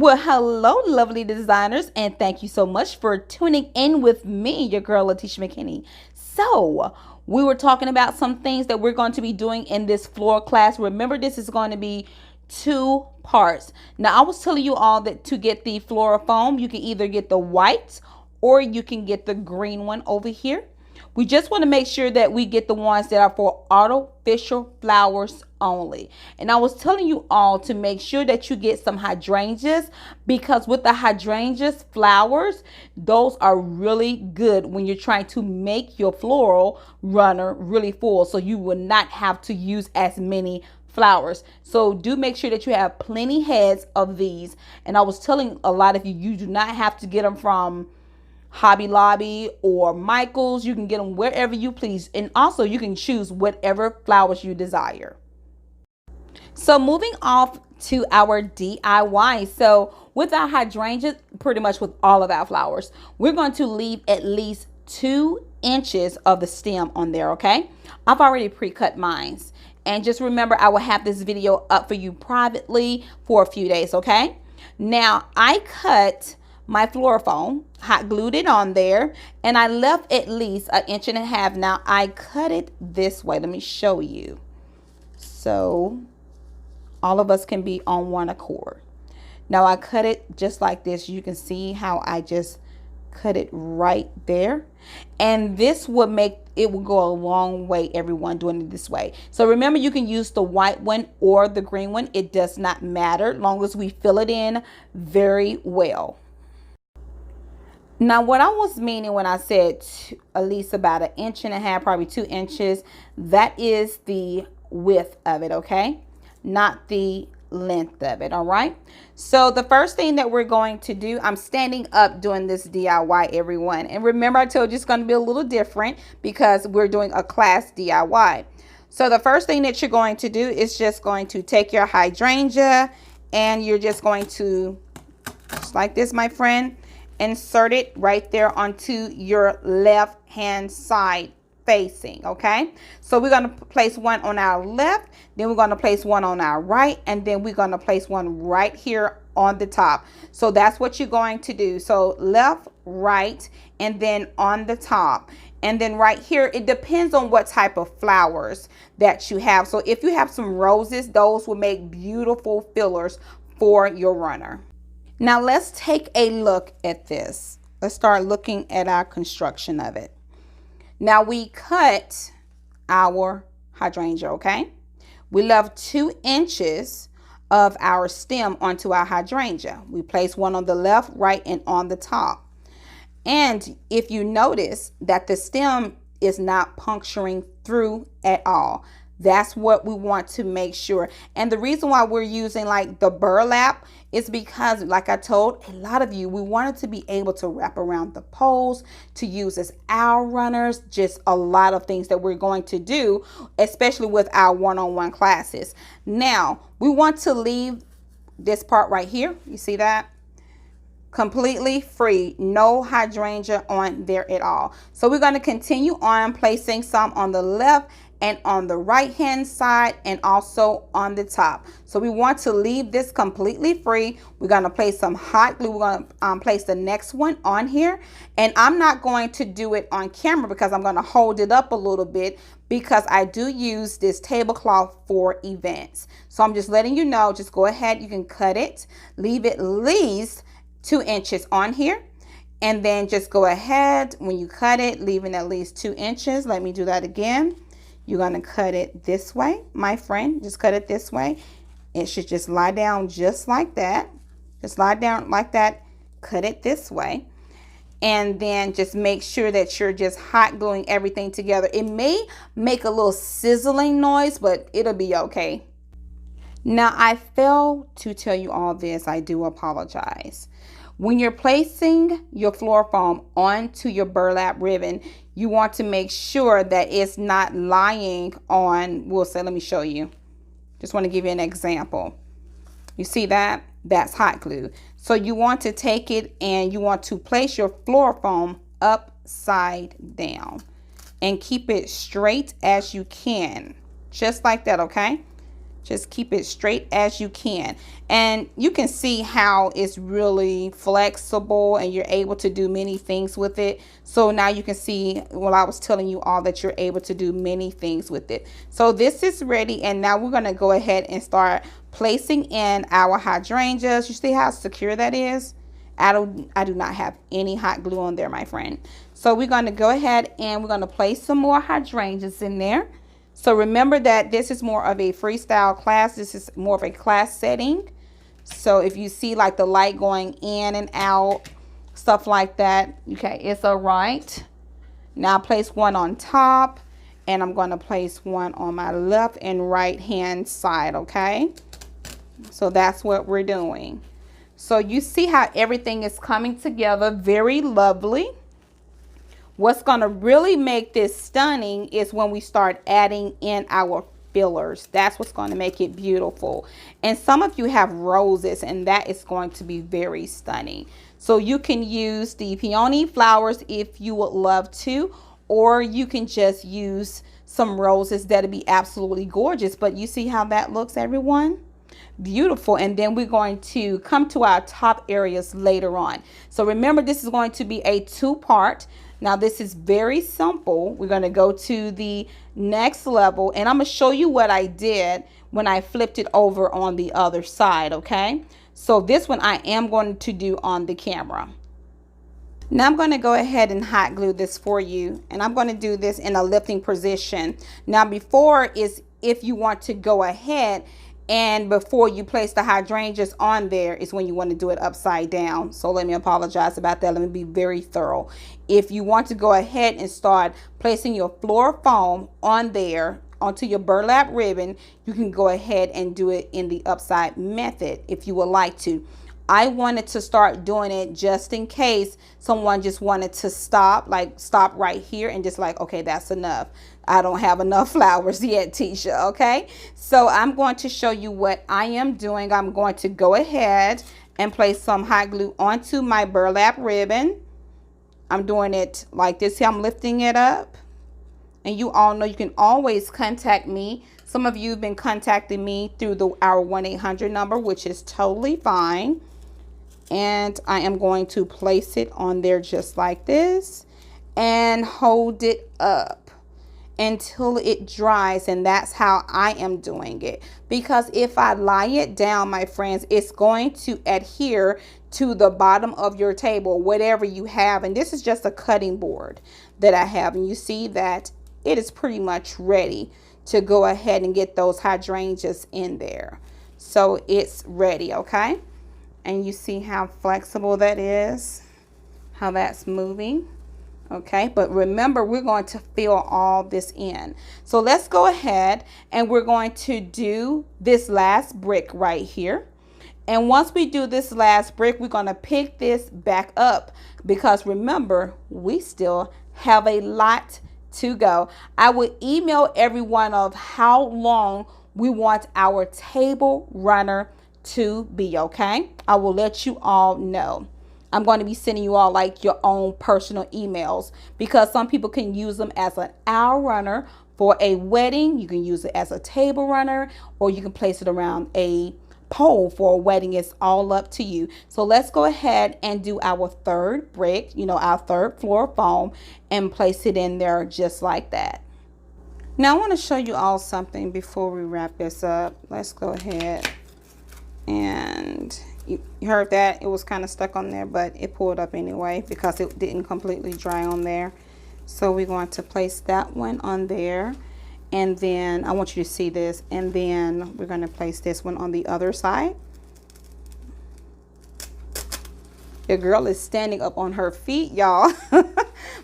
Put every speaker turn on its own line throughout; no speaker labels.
Well, hello, lovely designers, and thank you so much for tuning in with me, your girl, Latisha McKinney. So, we were talking about some things that we're going to be doing in this floor class. Remember, this is going to be two parts. Now, I was telling you all that to get the floral foam, you can either get the white or you can get the green one over here. We just want to make sure that we get the ones that are for artificial flowers only. And I was telling you all to make sure that you get some hydrangeas, because with the hydrangeas flowers, those are really good when you're trying to make your floral runner really full, so you will not have to use as many flowers. So do make sure that you have plenty heads of these. And I was telling a lot of you, you do not have to get them from Hobby Lobby or Michael's. You can get them wherever you please, and also you can choose whatever flowers you desire. So moving off to our DIY. So with our hydrangeas, pretty much with all of our flowers, we're going to leave at least 2 inches of the stem on there. Okay, I've already pre-cut mine, and just remember, I will have this video up for you privately for a few days. Okay, now I cut my floral foam, hot glued it on there, and I left at least 1.5 inches. Now I cut it this way. Let me show you, so all of us can be on one accord. Now I cut it just like this. You can see how I just cut it right there, and this will make it will go a long way, everyone, doing it this way. So remember, you can use the white one or the green one. It does not matter, as long as we fill it in very well. Now, what I was meaning when I said at least about 1.5 inches, probably 2 inches, that is the width of it, okay? Not the length of it, all right? So the first thing that we're going to do, I'm standing up doing this DIY, everyone. And remember, I told you it's going to be a little different because we're doing a class DIY. So the first thing that you're going to do is just going to take your hydrangea, and you're just going to, just like this, my friend, insert it right there onto your left hand side facing. Okay, so we're going to place one on our left, then we're going to place one on our right, and then we're going to place one right here on the top. So that's what you're going to do. So left, right, and then on the top. And then right here, it depends on what type of flowers that you have. So if you have some roses, those will make beautiful fillers for your runner. Now let's take a look at this. Let's start looking at our construction of it. Now we cut our hydrangea, okay? We left 2 inches of our stem onto our hydrangea. We place one on the left, right, and on the top. And if you notice that the stem is not puncturing through at all, that's what we want to make sure. And the reason why we're using like the burlap is because, like I told a lot of you, we wanted to be able to wrap around the poles, to use as our runners, just a lot of things that we're going to do, especially with our one-on-one classes. Now, we want to leave this part right here. You see that? Completely free, no hydrangea on there at all. So we're going to continue on placing some on the left and on the right hand side, and also on the top. So we want to leave this completely free. We're going to place some hot glue. We're going to place the next one on here, and I'm not going to do it on camera because I'm going to hold it up a little bit, because I do use this tablecloth for events. So I'm just letting you know, just go ahead, you can cut it, leave at least 2 inches on here, and then just go ahead when you cut it, leaving at least 2 inches. Let me do that again. You're going to cut it this way, my friend. Just cut it this way. It should just lie down just like that. Just lie down like that. Cut it this way. And then just make sure that you're just hot gluing everything together. It may make a little sizzling noise, but it'll be okay. Now, I failed to tell you all this. I do apologize. When you're placing your floral foam onto your burlap ribbon, you want to make sure that it's not lying on, we'll say, let me show you. Just want to give you an example. You see that? That's hot glue. So you want to take it and you want to place your floral foam upside down and keep it straight as you can. Just like that, okay? Just keep it straight as you can. And you can see how it's really flexible and you're able to do many things with it. So now you can see, well, I was telling you all that you're able to do many things with it. So this is ready, and now we're going to go ahead and start placing in our hydrangeas. You see how secure that is? I do not have any hot glue on there, my friend. So we're going to go ahead and we're going to place some more hydrangeas in there. So remember that this is more of a freestyle class. This is more of a class setting. So if you see like the light going in and out, stuff like that, okay, it's all right. Now place one on top, and I'm going to place one on my left and right hand side, okay? So that's what we're doing. So you see how everything is coming together very lovely. What's going to really make this stunning is when we start adding in our fillers. That's what's going to make it beautiful. And some of you have roses, and that is going to be very stunning. So you can use the peony flowers if you would love to, or you can just use some roses. That'll be absolutely gorgeous. But you see how that looks, everyone? Beautiful. And then we're going to come to our top areas later on. So remember, this is going to be a two-part. Now this is very simple. We're going to go to the next level, and I'm going to show you what I did when I flipped it over on the other side, okay? So this one I am going to do on the camera. Now I'm going to go ahead and hot glue this for you, and I'm going to do this in a lifting position. Now before is if you want to go ahead and before you place the hydrangeas on there is when you want to do it upside down. So let me apologize about that. Let me be very thorough. If you want to go ahead and start placing your floor foam on there onto your burlap ribbon, you can go ahead and do it in the upside method if you would like to. I wanted to start doing it just in case someone just wanted to stop right here and just like, okay, that's enough. I don't have enough flowers yet, Tisha, okay? So I'm going to show you what I am doing. I'm going to go ahead and place some hot glue onto my burlap ribbon. I'm doing it like this here. I'm lifting it up. And you all know you can always contact me. Some of you have been contacting me through our 1-800 number, which is totally fine. And I am going to place it on there just like this and hold it up until it dries. And that's how I am doing it, because if I lie it down, my friends, it's going to adhere to the bottom of your table, whatever you have. And this is just a cutting board that I have, and you see that it is pretty much ready to go ahead and get those hydrangeas in there. So it's ready, okay? And you see how flexible that is, how that's moving. Okay, but remember, we're going to fill all this in. So let's go ahead and we're going to do this last brick right here. And once we do this last brick, we're going to pick this back up, because remember, we still have a lot to go. I would email everyone of how long we want our table runner to be, okay? I will let you all know. I'm going to be sending you all like your own personal emails, because some people can use them as an aisle runner for a wedding. You can use it as a table runner, or you can place it around a pole for a wedding. It's all up to you. So let's go ahead and do our third brick, our third floor foam, and place it in there just like that. Now I want to show you all something before we wrap this up. Let's go ahead, and you heard that it was kind of stuck on there, but it pulled up anyway because it didn't completely dry on there. So we're going to place that one on there, and then I want you to see this, and then we're going to place this one on the other side. Your girl is standing up on her feet, y'all.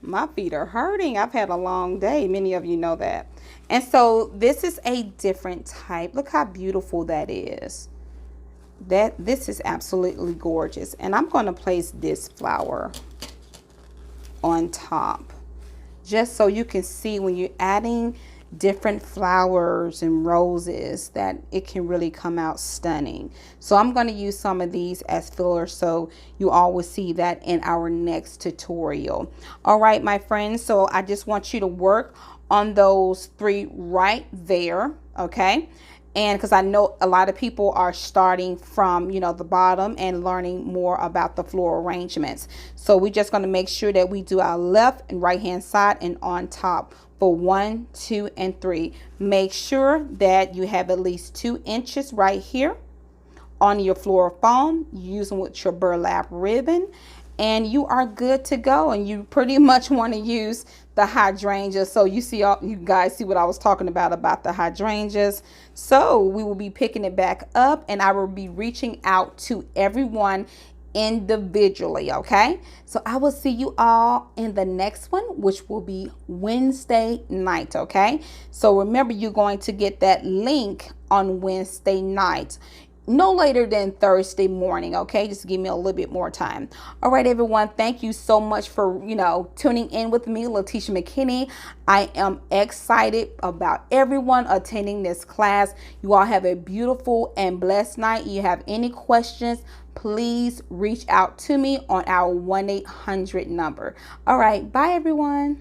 My feet are hurting. I've had a long day. Many of you know that. And so this is a different type. Look how beautiful that is. This is absolutely gorgeous. And I'm going to place this flower on top, just so you can see when you're adding different flowers and roses that it can really come out stunning. So I'm going to use some of these as fillers, so you all will see that in our next tutorial. All right, my friends, so I just want you to work on those three right there, okay? And because I know a lot of people are starting from, you know, the bottom and learning more about the floral arrangements. So we're just going to make sure that we do our left and right hand side and on top for 1, 2, and 3. Make sure that you have at least 2 inches right here on your floral foam using with your burlap ribbon, and you are good to go. And you pretty much want to use the hydrangeas. So you see, all you guys see what I was talking about the hydrangeas. So we will be picking it back up, and I will be reaching out to everyone individually. Okay, so I will see you all in the next one, which will be Wednesday night. Okay, so remember, you're going to get that link on Wednesday night, no later than Thursday morning. Okay, just give me a little bit more time. All right, everyone, thank you so much for, you know, tuning in with me, Latisha McKinney. I am excited about everyone attending this class. You all have a beautiful and blessed night. You have any questions, please reach out to me on our 1-800 number. All right, bye everyone.